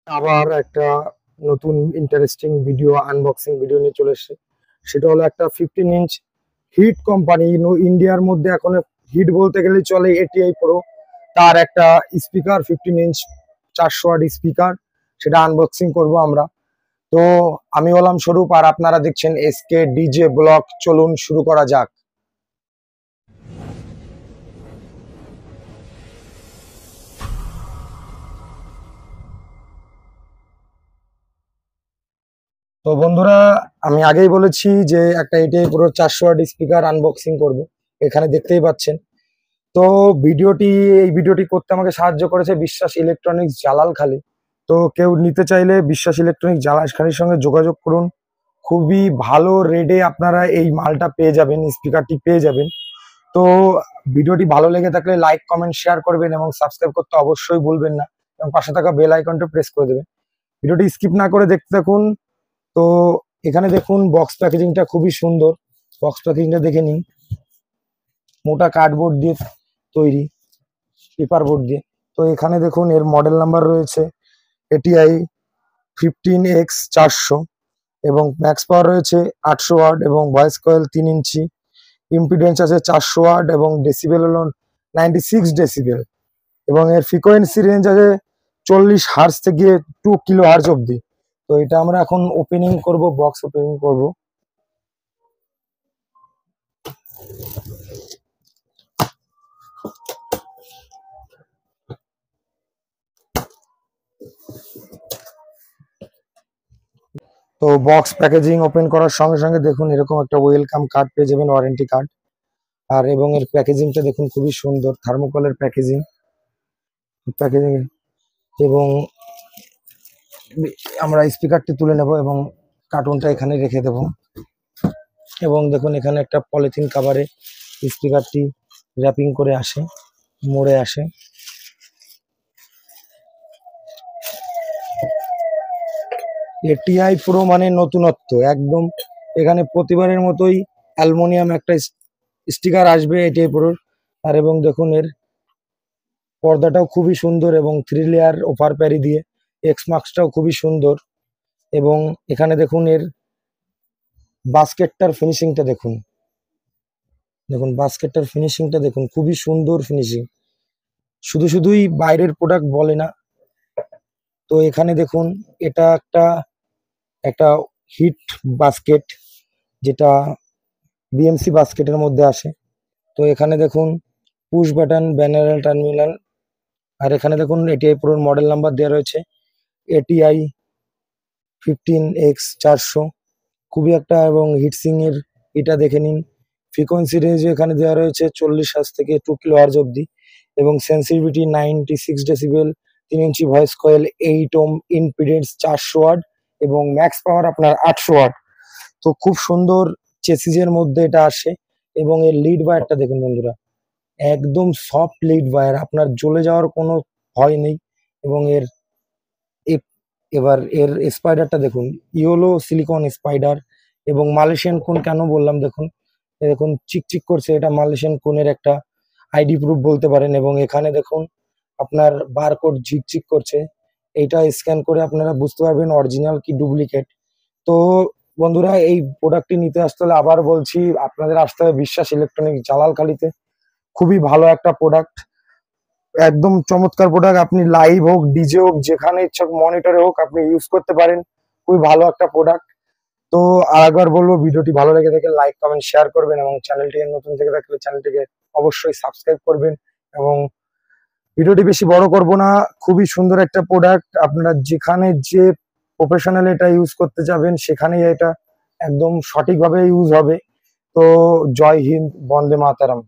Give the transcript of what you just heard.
আবার একটা নতুন ইন্টারেস্টিং ভিডিও আনবক্সিং ভিডিও নিয়ে চলে এসেছে। সেটা হলো একটা 15 ইঞ্চ হিট কোম্পানি, ইন্ডিয়ার মধ্যে এখন হিট বলতে গেলে চলে, এটিআই প্রো। তার একটা স্পিকার 15 ইঞ্চ 400 ওয়াট স্পিকার, সেটা আনবক্সিং করব আমরা। তো আমি হলাম স্বরূপ আর আপনারা দেখছেন এসকে ডিজে ব্লগ। চলুন শুরু করা যাক। তো বন্ধুরা, আমি আগেই বলেছি যে একটা ATI pro 400 watt speaker unboxing করব। এখানে দেখতেই পাচ্ছেন। তো এই ভিডিওটি করতে আমাকে সাহায্য করেছে বিশ্বাস ইলেকট্রনিক্স জালালখালী। তো কেউ নিতে চাইলে বিশ্বাস ইলেকট্রনিক্স জালালখালীর সঙ্গে যোগাযোগ করুন। খুবই ভালো রেটে আপনারা এই মালটা পেয়ে যাবেন, স্পিকারটি পেয়ে যাবেন। তো ভিডিওটি ভালো লেগে থাকলে লাইক কমেন্ট শেয়ার করবেন এবং সাবস্ক্রাইব করতে অবশ্যই ভুলবেন না, এবং পাশে থাকা বেল আইকনটা প্রেস করে দেবেন। ভিডিওটি স্কিপ না করে দেখতে থাকুন। তো এখানে দেখুন বক্স প্যাকেজিংটা খুবই সুন্দর। বক্স প্যাকেজিংটা দেখে নিন। মোটা কার্ডবোর্ড দিয়ে তৈরি, পেপার বোর্ড দিয়ে। তো এখানে দেখুন এর মডেল নাম্বার রয়েছে এটিআই 15X400, এবং ম্যাক্স পাওয়ার রয়েছে 800 ওয়াট, এবং ভয়েস কয়েল 3 ইঞ্চি। ইম্পিডেন্স আছে 400 ওয়াট, এবং ডেসিবেল হলো 96 ডেসিবেল, এবং এর ফ্রিকোয়েন্সি রেঞ্জ আছে 40 হার্জ থেকে 2 কিলো হার্জ অব্দি। তো এটা আমরা এখন ওপেনিং করব, বক্স ওপেনিং করব। তো বক্স প্যাকেজিং ওপেন করার সঙ্গে সঙ্গে দেখুন এরকম একটা ওয়েলকাম কার্ড পেয়ে যাবেন, ওয়ারেন্টি কার্ড। আর এবং এর প্যাকেজিংটা দেখুন খুবই সুন্দর, থার্মোকলের প্যাকেজিং। এবং আমরা স্পিকারটি তুলে নেব এবং কার্টুনটা এখানে রেখে দেব। এবং দেখুন এখানে একটা পলিথিন কাভারে স্পিকারটি র্যাপিং করে আসে, মোড়ে আসে। এটিআই প্রো মানে নতুনত্ব একদম। এখানে প্রতিবারের মতোই অ্যালুমিনিয়াম একটা স্টিকার আসবে এটিআই প্রোর। আর এবং দেখুন এর পর্দাটাও খুবই সুন্দর, এবং 3 লেয়ার ওভার প্যারি দিয়ে এক্স মার্কসটাও খুবই সুন্দর। এবং এখানে দেখুন এর বাস্কেটটার ফিনিশিংটা দেখুন। দেখুন বাস্কেটটার ফিনিশিংটা দেখুন, খুবই সুন্দর ফিনিশিং। শুধুই বাইরের প্রোডাক্ট বলে না। তো এখানে দেখুন এটা একটা একটা হিট বাস্কেট, যেটা বিএমসি বাস্কেটের মধ্যে আসে। তো এখানে দেখুন পুশ বাটন, ব্যানার টার্মিনাল। আর এখানে দেখুন এটিআই প্রোর মডেল নাম্বার দেওয়া রয়েছে এটিআই 15X400। খুবই একটা, এবং হিটসিং এর এটা দেখে নিন। ফ্রিকোয়েন্সি রেঞ্জ এখানে দেওয়া রয়েছে 40 হার্জ থেকে 2 কিলো হার্জ অব্দি, এবং sensitivity 96 decibel, 3 inch voice coil, 8 ohm impedance, 400 watt, এবং ম্যাক্স পাওয়ার আপনার 800 ওয়াট। তো খুব সুন্দর চেসিসের মধ্যে এটা আসে। এবং এর লিড ওয়্যারটা দেখুন বন্ধুরা, একদম সফট লিড ওয়্যার, আপনার জ্বলে যাওয়ার কোনো ভয় নেই। এবং এবার এর স্পাইডারটা দেখুন, ইয়েলো সিলিকন স্পাইডার। এবং মালয়েশিয়ান কোন কেন বললাম দেখুন, দেখুন চিকচিক করছে, এটা মালয়েশিয়ান কোনের একটা আইডি প্রুফ বলতে পারেন। এবং এখানে দেখুন আপনার বারকোড ঝিকঝিক করছে, এইটা স্ক্যান করে আপনারা বুঝতে পারবেন অরিজিনাল কি ডুপ্লিকেট। তো বন্ধুরা, এই প্রোডাক্টটি নিতে আসতে হলে আবার বলছি আপনাদের আসতে হবে বিশ্বাস ইলেকট্রনিক্স জালালখালীতে। খুবই ভালো একটা প্রোডাক্ট, একদম চমৎকার প্রোডাক্ট। আপনি লাইভ হোক, ডিজে হোক, যেখানে ইচ্ছা মনিটরে হোক আপনি ইউজ করতে পারেন। খুবই ভালো একটা প্রোডাক্ট। তো আরেকবার বলবো, ভিডিওটি ভালো লেগে থাকলে লাইক কমেন্ট শেয়ার করবেন, এবং চ্যানেলটিকে নতুন থেকে থাকলে চ্যানেলটিকে অবশ্যই সাবস্ক্রাইব করবেন। এবং ভিডিওটি বেশি বড় করব না, খুবই সুন্দর একটা প্রোডাক্ট। আপনারা যেখানে যে প্রফেশনাল এটা ইউজ করতে যাবেন সেখানেই এটা একদম সঠিকভাবে ইউজ হবে। তো জয় হিন্দ, বন্দে মাতারাম।